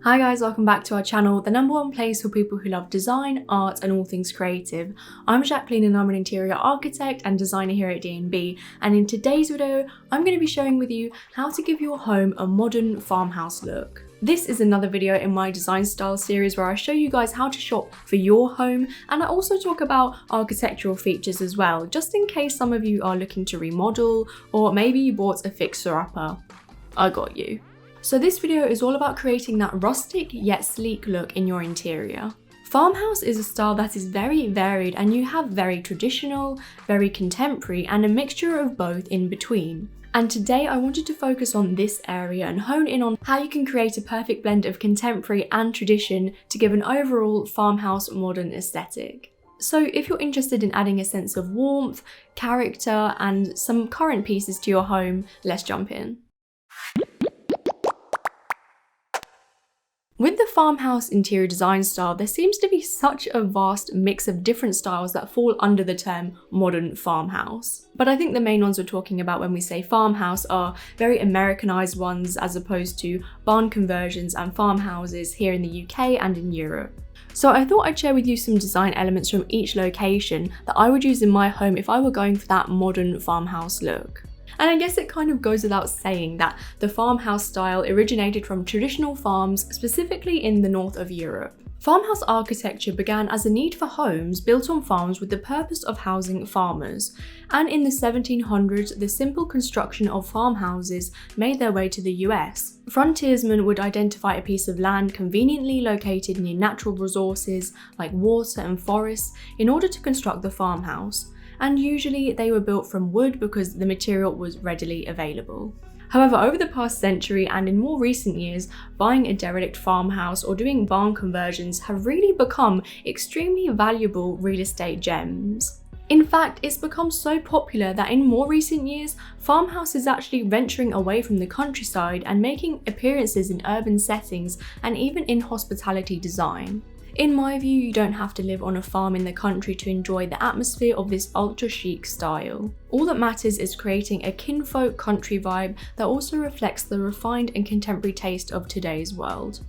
Hi guys, welcome back to our channel, the number one place for people who love design, art and all things creative. I'm Jacqueline and I'm an interior architect and designer here at D&B, and in today's video I'm going to be showing with you how to give your home a modern farmhouse look. This is another video in my design style series where I show you guys how to shop for your home, and I also talk about architectural features as well, just in case some of you are looking to remodel or maybe you bought a fixer-upper. I got you. So this video is all about creating that rustic yet sleek look in your interior. Farmhouse is a style that is very varied, and you have very traditional, very contemporary and a mixture of both in between. And today I wanted to focus on this area and hone in on how you can create a perfect blend of contemporary and tradition to give an overall farmhouse modern aesthetic. So if you're interested in adding a sense of warmth, character and some current pieces to your home, let's jump in. With the farmhouse interior design style, there seems to be such a vast mix of different styles that fall under the term modern farmhouse. But I think the main ones we're talking about when we say farmhouse are very Americanized ones as opposed to barn conversions and farmhouses here in the UK and in Europe. So I thought I'd share with you some design elements from each location that I would use in my home if I were going for that modern farmhouse look. And I guess it kind of goes without saying that the farmhouse style originated from traditional farms, specifically in the north of Europe. Farmhouse architecture began as a need for homes built on farms with the purpose of housing farmers, and in the 1700s the simple construction of farmhouses made their way to the US. Frontiersmen would identify a piece of land conveniently located near natural resources like water and forests in order to construct the farmhouse. And usually they were built from wood because the material was readily available. However, over the past century and in more recent years, buying a derelict farmhouse or doing barn conversions have really become extremely valuable real estate gems. In fact, it's become so popular that in more recent years, farmhouse is actually venturing away from the countryside and making appearances in urban settings and even in hospitality design. In my view, you don't have to live on a farm in the country to enjoy the atmosphere of this ultra chic style. All that matters is creating a kinfolk country vibe that also reflects the refined and contemporary taste of today's world.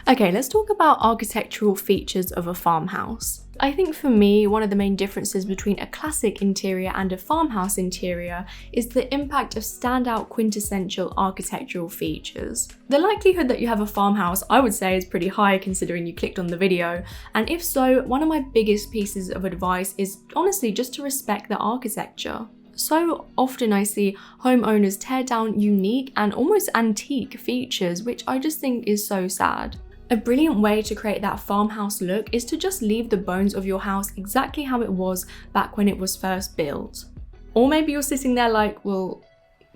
Okay, let's talk about architectural features of a farmhouse. I think for me, one of the main differences between a classic interior and a farmhouse interior is the impact of standout quintessential architectural features. The likelihood that you have a farmhouse, I would say, is pretty high considering you clicked on the video, and if so, one of my biggest pieces of advice is honestly just to respect the architecture. So often I see homeowners tear down unique and almost antique features, which I just think is so sad. A brilliant way to create that farmhouse look is to just leave the bones of your house exactly how it was back when it was first built. Or maybe you're sitting there like, well,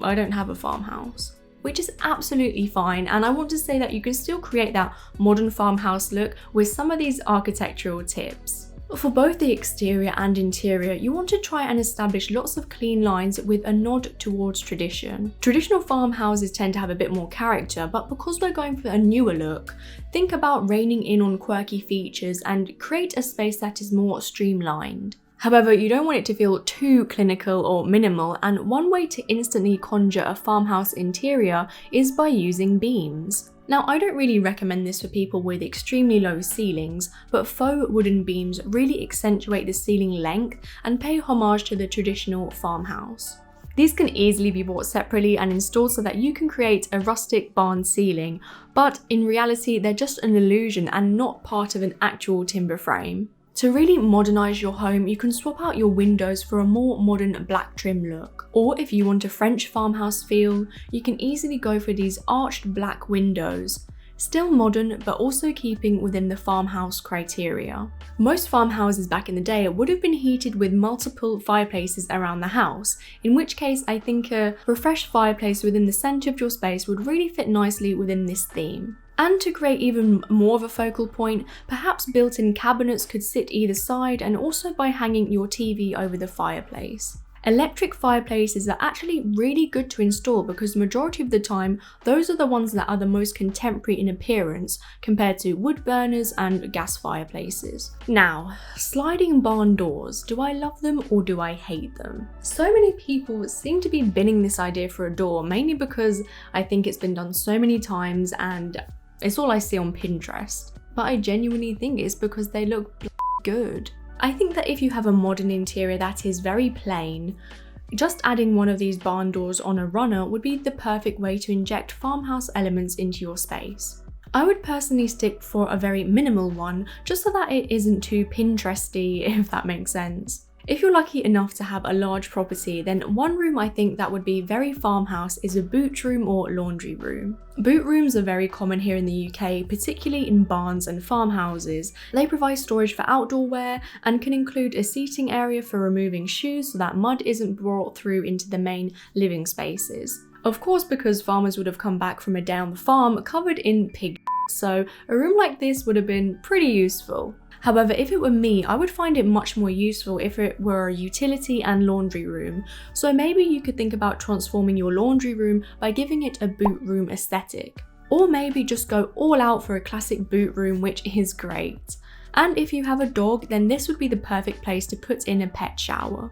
I don't have a farmhouse. Which is absolutely fine, and I want to say that you can still create that modern farmhouse look with some of these architectural tips. For both the exterior and interior, you want to try and establish lots of clean lines with a nod towards tradition. Traditional farmhouses tend to have a bit more character, but because we're going for a newer look, think about reining in on quirky features and create a space that is more streamlined. However, you don't want it to feel too clinical or minimal, and one way to instantly conjure a farmhouse interior is by using beams. Now, I don't really recommend this for people with extremely low ceilings, but faux wooden beams really accentuate the ceiling length and pay homage to the traditional farmhouse. These can easily be bought separately and installed so that you can create a rustic barn ceiling, but in reality they're just an illusion and not part of an actual timber frame. To really modernize your home, you can swap out your windows for a more modern black trim look. Or if you want a French farmhouse feel, you can easily go for these arched black windows. Still modern, but also keeping within the farmhouse criteria. Most farmhouses back in the day would have been heated with multiple fireplaces around the house, in which case I think a refreshed fireplace within the center of your space would really fit nicely within this theme. And to create even more of a focal point, perhaps built-in cabinets could sit either side, and also by hanging your TV over the fireplace. Electric fireplaces are actually really good to install because the majority of the time, those are the ones that are the most contemporary in appearance compared to wood burners and gas fireplaces. Now, sliding barn doors. Do I love them or do I hate them? So many people seem to be binning this idea for a door, mainly because I think it's been done so many times and it's all I see on Pinterest. But I genuinely think it's because they look good. I think that if you have a modern interior that is very plain, just adding one of these barn doors on a runner would be the perfect way to inject farmhouse elements into your space. I would personally stick for a very minimal one, just so that it isn't too Pinteresty, if that makes sense. If you're lucky enough to have a large property, then one room I think that would be very farmhouse is a boot room or laundry room. Boot rooms are very common here in the UK, particularly in barns and farmhouses. They provide storage for outdoor wear and can include a seating area for removing shoes so that mud isn't brought through into the main living spaces. Of course, because farmers would have come back from a day on the farm covered in pig, so a room like this would have been pretty useful. However, if it were me, I would find it much more useful if it were a utility and laundry room. So maybe you could think about transforming your laundry room by giving it a boot room aesthetic. Or maybe just go all out for a classic boot room, which is great. And if you have a dog, then this would be the perfect place to put in a pet shower.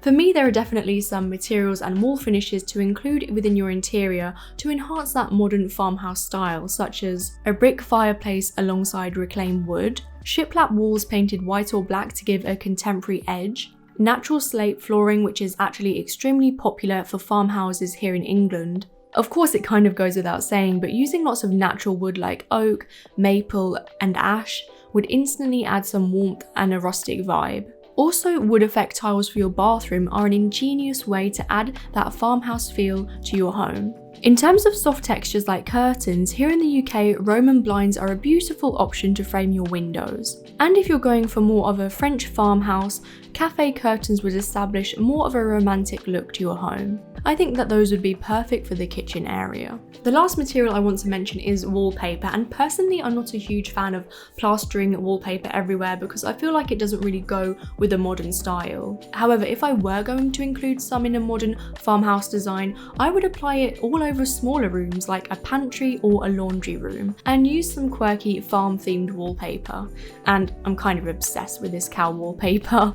For me, there are definitely some materials and wall finishes to include within your interior to enhance that modern farmhouse style, such as a brick fireplace alongside reclaimed wood, shiplap walls painted white or black to give a contemporary edge, natural slate flooring, which is actually extremely popular for farmhouses here in England. Of course, it kind of goes without saying, but using lots of natural wood like oak, maple, and ash would instantly add some warmth and a rustic vibe. Also, wood effect tiles for your bathroom are an ingenious way to add that farmhouse feel to your home. In terms of soft textures like curtains, here in the UK, Roman blinds are a beautiful option to frame your windows. And if you're going for more of a French farmhouse, cafe curtains would establish more of a romantic look to your home. I think that those would be perfect for the kitchen area. The last material I want to mention is wallpaper, and personally I'm not a huge fan of plastering wallpaper everywhere because I feel like it doesn't really go with a modern style. However, if I were going to include some in a modern farmhouse design, I would apply it all over smaller rooms like a pantry or a laundry room and use some quirky farm themed wallpaper. And I'm kind of obsessed with this cow wallpaper.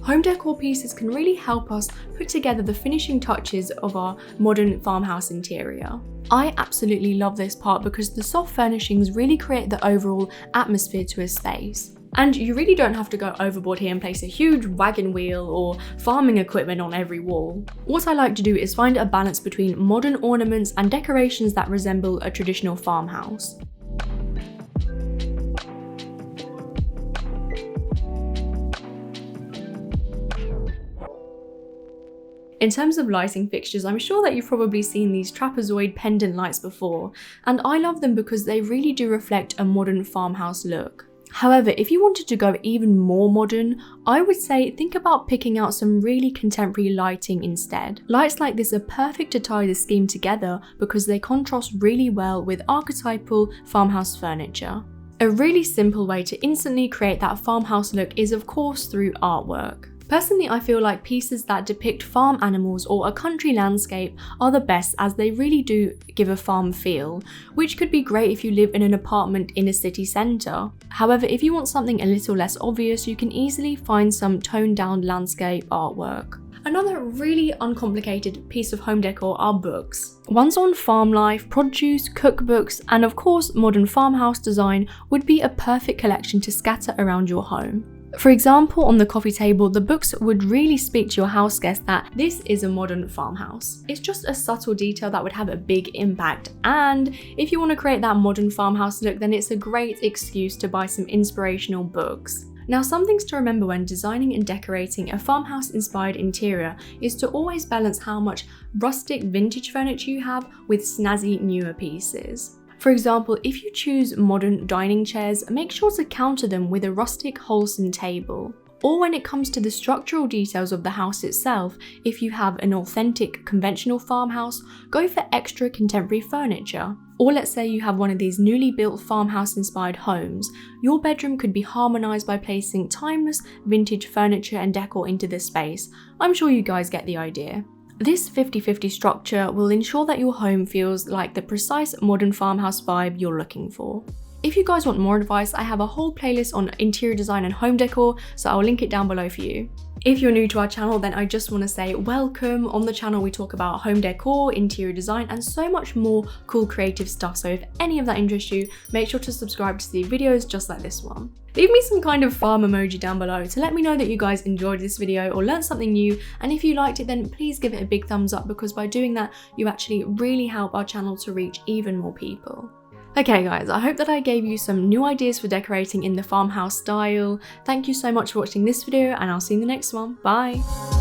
Home decor pieces can really help us put together the finishing touches of our modern farmhouse interior. I absolutely love this part because the soft furnishings really create the overall atmosphere to a space. And you really don't have to go overboard here and place a huge wagon wheel or farming equipment on every wall. What I like to do is find a balance between modern ornaments and decorations that resemble a traditional farmhouse. In terms of lighting fixtures, I'm sure that you've probably seen these trapezoid pendant lights before, and I love them because they really do reflect a modern farmhouse look. However, if you wanted to go even more modern, I would say think about picking out some really contemporary lighting instead. Lights like this are perfect to tie the scheme together because they contrast really well with archetypal farmhouse furniture. A really simple way to instantly create that farmhouse look is of course through artwork. Personally, I feel like pieces that depict farm animals or a country landscape are the best as they really do give a farm feel, which could be great if you live in an apartment in a city centre. However, if you want something a little less obvious, you can easily find some toned down landscape artwork. Another really uncomplicated piece of home decor are books. Ones on farm life, produce, cookbooks, and of course modern farmhouse design would be a perfect collection to scatter around your home. For example, on the coffee table, the books would really speak to your house guest that this is a modern farmhouse. It's just a subtle detail that would have a big impact, and if you want to create that modern farmhouse look, then it's a great excuse to buy some inspirational books. Now, some things to remember when designing and decorating a farmhouse-inspired interior is to always balance how much rustic vintage furniture you have with snazzy newer pieces. For example, if you choose modern dining chairs, make sure to counter them with a rustic wholesome table. Or when it comes to the structural details of the house itself, if you have an authentic conventional farmhouse, go for extra contemporary furniture. Or let's say you have one of these newly built farmhouse inspired homes, your bedroom could be harmonised by placing timeless vintage furniture and decor into this space. I'm sure you guys get the idea. This 50-50 structure will ensure that your home feels like the precise modern farmhouse vibe you're looking for. If you guys want more advice, I have a whole playlist on interior design and home decor, so I'll link it down below for you. If you're new to our channel, then I just want to say welcome. On the channel we talk about home decor, interior design and so much more cool creative stuff, so if any of that interests you, make sure to subscribe to see videos just like this one. Leave me some kind of farm emoji down below to let me know that you guys enjoyed this video or learned something new, and if you liked it then please give it a big thumbs up, because by doing that you actually really help our channel to reach even more people. Okay guys, I hope that I gave you some new ideas for decorating in the farmhouse style. Thank you so much for watching this video and I'll see you in the next one. Bye!